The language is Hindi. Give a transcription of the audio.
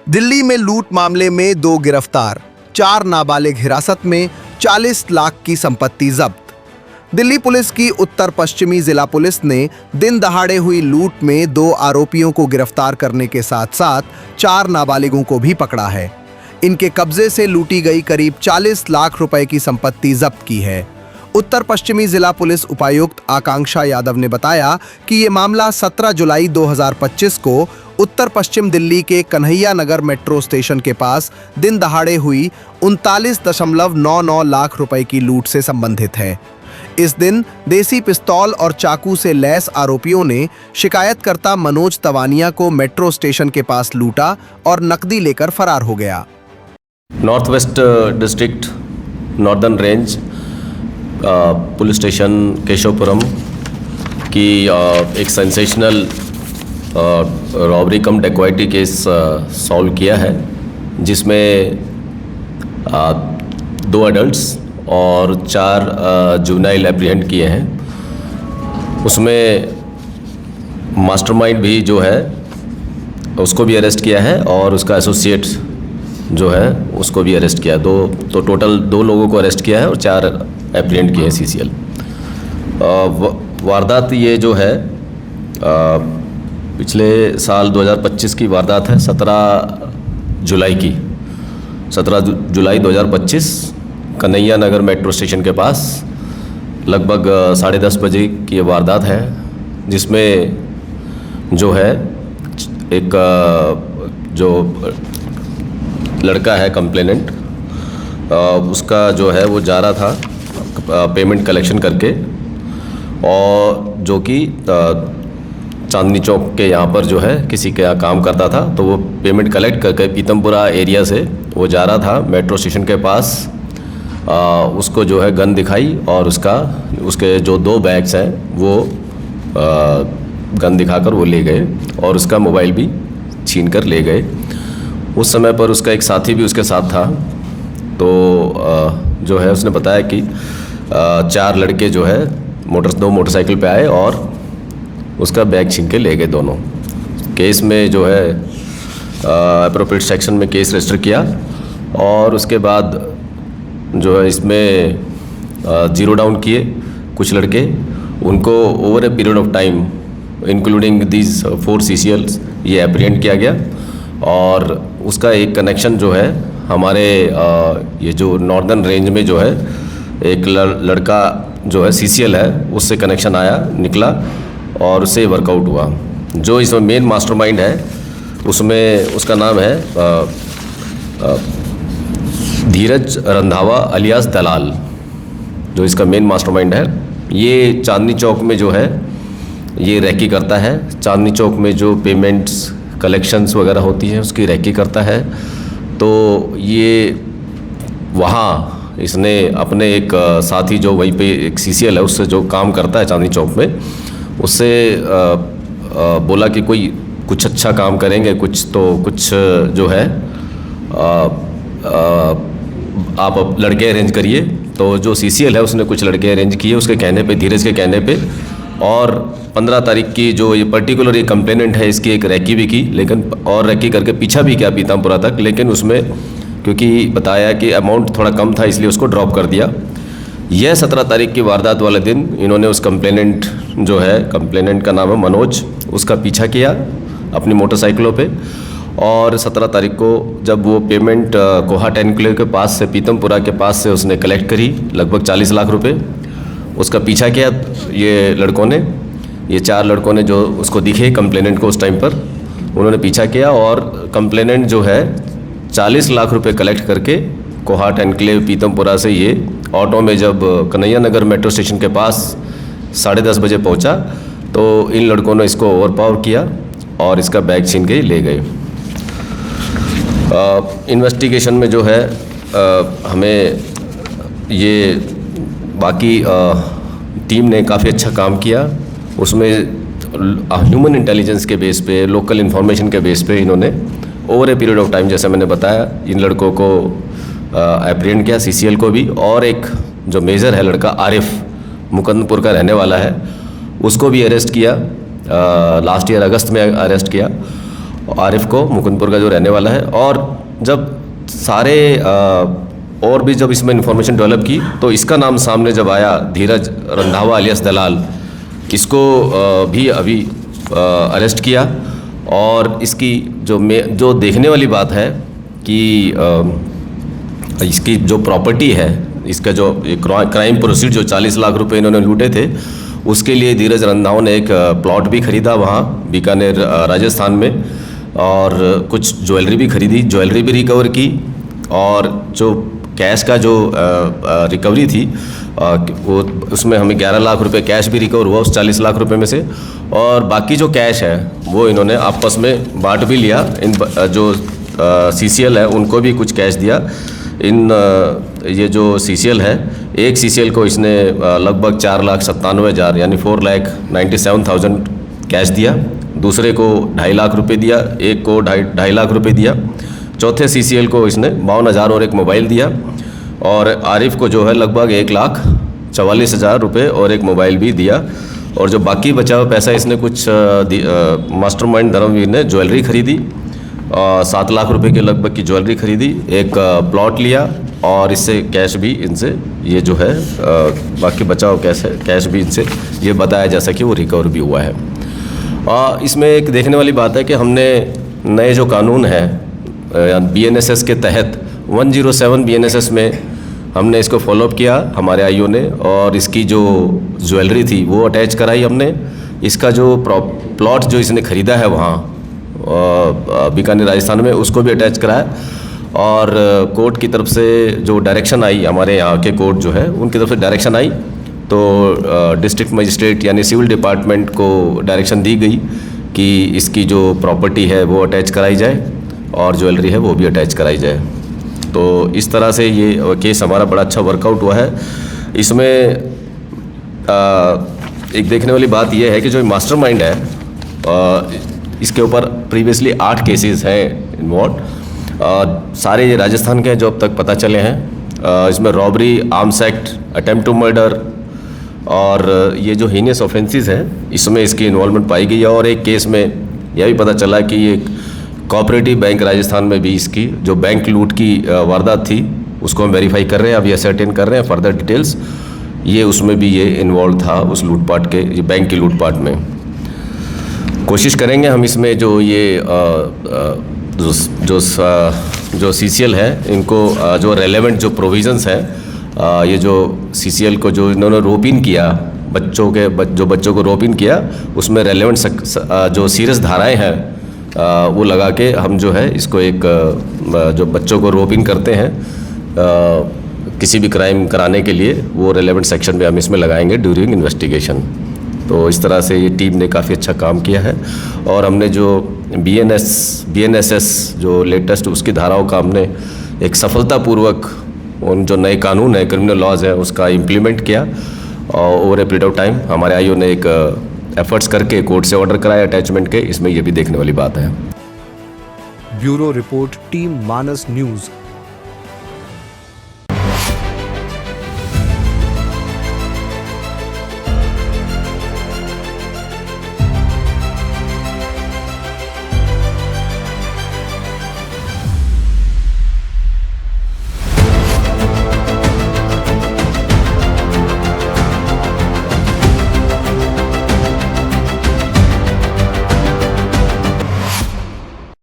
दिल्ली में लूट मामले में 2 गिरफ्तार, 4 नाबालिग हिरासत में, 40 लाख की संपत्ति जब्त। दिल्ली पुलिस की उत्तर पश्चिमी जिला पुलिस ने दिन दहाड़े हुई लूट में 2 आरोपियों को गिरफ्तार करने के साथ साथ 4 नाबालिगों को भी पकड़ा है। इनके कब्जे से लूटी गई करीब 40 लाख रुपए की संपत्ति जब्त की है। उत्तर पश्चिमी जिला पुलिस उपायुक्त आकांक्षा यादव ने बताया कि ये मामला 17 जुलाई 2025 को उत्तर पश्चिम दिल्ली के कन्हैया नगर मेट्रो स्टेशन के पास दिन दहाड़े हुई 39.99 लाख रुपए की लूट से संबंधित है। इस दिन देसी पिस्तौल और चाकू से लैस आरोपियों ने शिकायतकर्ता मनोज तवानिया को मेट्रो स्टेशन के पास लूटा और नकदी लेकर फरार हो गया। North west district northern range police station Keshavpuram की एक सेंसेशनल रॉबरी कम डेकोइटी केस सॉल्व किया है, जिसमें 2 एडल्ट्स और 4 जुवेनाइल एप्रीहेंड किए हैं। उसमें मास्टरमाइंड भी जो है उसको भी अरेस्ट किया है और उसका एसोसिएट जो है उसको भी अरेस्ट किया। तो टोटल 2 लोगों को अरेस्ट किया है और 4 एप्रीहेंड किए हैं CCL। वारदात ये जो है पिछले साल 2025 की वारदात है, 17 जुलाई की। 17 जुलाई 2025 कन्हैया नगर मेट्रो स्टेशन के पास लगभग 10:30 बजे की ये वारदात है, जिसमें जो है एक जो लड़का है कंप्लेनेंट, उसका जो है वो जा रहा था पेमेंट कलेक्शन करके, और जो कि चांदनी चौक के यहाँ पर जो है किसी के यहाँ काम करता था। तो वो पेमेंट कलेक्ट करके पीतमपुरा एरिया से वो जा रहा था मेट्रो स्टेशन के पास। उसको जो है गन दिखाई और उसके जो 2 बैग्स हैं वो गन दिखाकर वो ले गए और उसका मोबाइल भी छीन कर ले गए। उस समय पर उसका एक साथी भी उसके साथ था। तो जो है उसने बताया कि 4 लड़के जो है 2 मोटरसाइकिल पे आए और उसका बैग छीन के ले गए दोनों। केस में जो है अप्रोप्रिएट सेक्शन में केस रजिस्टर किया और उसके बाद जो है इसमें 0 डाउन किए कुछ लड़के, उनको over a period of time including these 4 CCLs ये एप्रीहेंड किया गया। और उसका एक कनेक्शन जो है हमारे ये जो नॉर्दर्न रेंज में जो है एक लड़का जो है CCL है, उससे कनेक्शन निकला और उससे वर्कआउट हुआ। जो इसमें मेन मास्टरमाइंड है उसमें उसका नाम है धीरज रंधावा अलियास दलाल, जो इसका मेन मास्टरमाइंड है। ये चांदनी चौक में जो है ये रैकी करता है। चांदनी चौक में जो पेमेंट्स कलेक्शंस वगैरह होती हैं उसकी रैकी करता है। तो ये वहाँ इसने अपने एक साथी जो वहीं पे एक CCL है उससे जो काम करता है चांदनी चौक में, उससे बोला कि कुछ अच्छा काम करेंगे, कुछ जो है आप लड़के अरेंज करिए। तो जो CCL है उसने कुछ लड़के अरेंज किए उसके कहने पे, धीरज के कहने पे। और 15 तारीख की जो ये पर्टिकुलर ये कंप्लेनेंट है इसकी एक रैकी भी की, लेकिन और रैकी करके पीछा भी किया पीतमपुरा तक, लेकिन उसमें क्योंकि बताया कि अमाउंट थोड़ा कम था इसलिए उसको ड्रॉप कर दिया। यह 17 तारीख की वारदात वाले दिन इन्होंने उस कंप्लेनेंट जो है, कंप्लेनेंट का नाम है मनोज, उसका पीछा किया अपनी मोटरसाइकिलों पे। और 17 तारीख को जब वो पेमेंट कोहाट एनक्लेव के पास से, पीतमपुरा के पास से उसने कलेक्ट करी लगभग 40 लाख रुपए, उसका पीछा किया ये लड़कों ने, ये 4 लड़कों ने जो उसको दिखे कंप्लेनेंट को उस टाइम पर, उन्होंने पीछा किया और कंप्लेनेंट जो है 40 लाख रुपए कलेक्ट करके कोहाट एनक्लेव पीतमपुरा से ये ऑटो में जब कन्हैया नगर मेट्रो स्टेशन के पास 10:30 बजे पहुंचा तो इन लड़कों ने इसको ओवरपावर किया और इसका बैग छीन के ले गए। इन्वेस्टिगेशन में जो है हमें ये बाकी टीम ने काफ़ी अच्छा काम किया। उसमें ह्यूमन इंटेलिजेंस के बेस पे, लोकल इन्फॉर्मेशन के बेस पे इन्होंने over a period of time, जैसे मैंने बताया, इन लड़कों को एप्रीहेंड किया, CCL को भी। और एक जो मेजर है लड़का आरिफ, मुकंदपुर का रहने वाला है, उसको भी अरेस्ट किया, लास्ट ईयर अगस्त में अरेस्ट किया। आरिफ को, मुकुंदपुर का जो रहने वाला है। और जब सारे और भी जब इसमें इंफॉर्मेशन डेवलप की तो इसका नाम सामने जब आया, धीरज रंधावा अलियास दलाल, इसको भी अभी अरेस्ट किया। और इसकी जो देखने वाली बात है कि इसकी जो प्रॉपर्टी है, इसका जो क्राइम प्रोसीड जो 40 लाख रुपए इन्होंने लूटे थे, उसके लिए धीरज रंधावा ने एक प्लॉट भी खरीदा वहाँ बीकानेर राजस्थान में, और कुछ ज्वेलरी भी खरीदी, ज्वेलरी भी रिकवर की। और जो कैश का जो रिकवरी थी वो उसमें हमें 11 लाख रुपए कैश भी रिकवर हुआ उस 40 लाख रुपए में से। और बाकी जो कैश है वो इन्होंने आपस में बांट भी लिया। इन जो CCL है उनको भी कुछ कैश दिया। ये जो CCL है, एक CCL को इसने लगभग 4,97,000 यानी 4,97,000 कैश दिया, दूसरे को 2.5 लाख रुपए दिया, एक को 2.5 लाख रुपए दिया, चौथे CCL को इसने 52,000 और एक मोबाइल दिया। और आरिफ को जो है लगभग 1,44,000 रुपये और एक मोबाइल भी दिया। और जो बाकी बचा हुआ पैसा इसने कुछ मास्टरमाइंड धर्मवीर ने ज्वेलरी खरीदी, 7 लाख रुपए के लगभग की ज्वेलरी खरीदी, एक प्लॉट लिया, और इससे कैश भी इनसे ये जो है बाकी बचा हुआ कैश भी इनसे ये बताया जा सके वो रिकवर भी हुआ है। इसमें एक देखने वाली बात है कि हमने नए जो कानून है BNSS के तहत 107 BNSS में हमने इसको फॉलोअप किया हमारे आईओ ने, और इसकी जो ज्वेलरी थी वो अटैच कराई हमने। इसका जो प्लॉट जो इसने ख़रीदा है वहाँ बीकानेर राजस्थान में उसको भी अटैच कराया। और कोर्ट की तरफ से जो डायरेक्शन आई, हमारे यहाँ के कोर्ट जो है उनकी तरफ से डायरेक्शन आई, तो डिस्ट्रिक्ट मजिस्ट्रेट यानी सिविल डिपार्टमेंट को डायरेक्शन दी गई कि इसकी जो प्रॉपर्टी है वो अटैच कराई जाए और ज्वेलरी है वो भी अटैच कराई जाए। तो इस तरह से ये केस हमारा बड़ा अच्छा वर्कआउट हुआ है। इसमें एक देखने वाली बात ये है कि जो मास्टरमाइंड है इसके ऊपर प्रीवियसली 8 केसेस हैं इन्वॉल्व, सारे ये राजस्थान के हैं जो अब तक पता चले हैं। इसमें robbery, arms act, attempt to murder और ये जो हीनियस ऑफेंसेस हैं इसमें इसकी इन्वॉल्वमेंट पाई गई है। और एक केस में यह भी पता चला कि ये कोऑपरेटिव बैंक राजस्थान में भी इसकी जो बैंक लूट की वारदात थी उसको हम वेरीफाई कर रहे हैं, अभी असर्टेन कर रहे हैं फर्दर डिटेल्स, ये उसमें भी ये इन्वॉल्व था उस लूटपाट के, ये बैंक की लूटपाट में। कोशिश करेंगे हम इसमें जो ये जो CCL है इनको जो रेलेवेंट जो प्रोविजंस है, ये जो CCL को जो इन्होंने रोप इन किया, बच्चों को रोप इन किया, उसमें रेलेवेंट जो सीरियस धाराएं हैं वो लगा के हम जो है इसको एक जो बच्चों को रोप इन करते हैं किसी भी क्राइम कराने के लिए, वो रेलेवेंट सेक्शन में हम इसमें लगाएंगे ड्यूरिंग इन्वेस्टिगेशन। तो इस तरह से ये टीम ने काफ़ी अच्छा काम किया है। और हमने जो BNSS जो लेटेस्ट उसकी धाराओं का हमने एक सफलतापूर्वक उन जो नए कानून है, क्रिमिनल लॉज है, उसका इम्प्लीमेंट किया। और over a period of time हमारे आईओ ने एक एफर्ट्स करके कोर्ट से ऑर्डर कराया अटैचमेंट के, इसमें ये भी देखने वाली बात है। ब्यूरो रिपोर्ट, टीम मानस न्यूज़।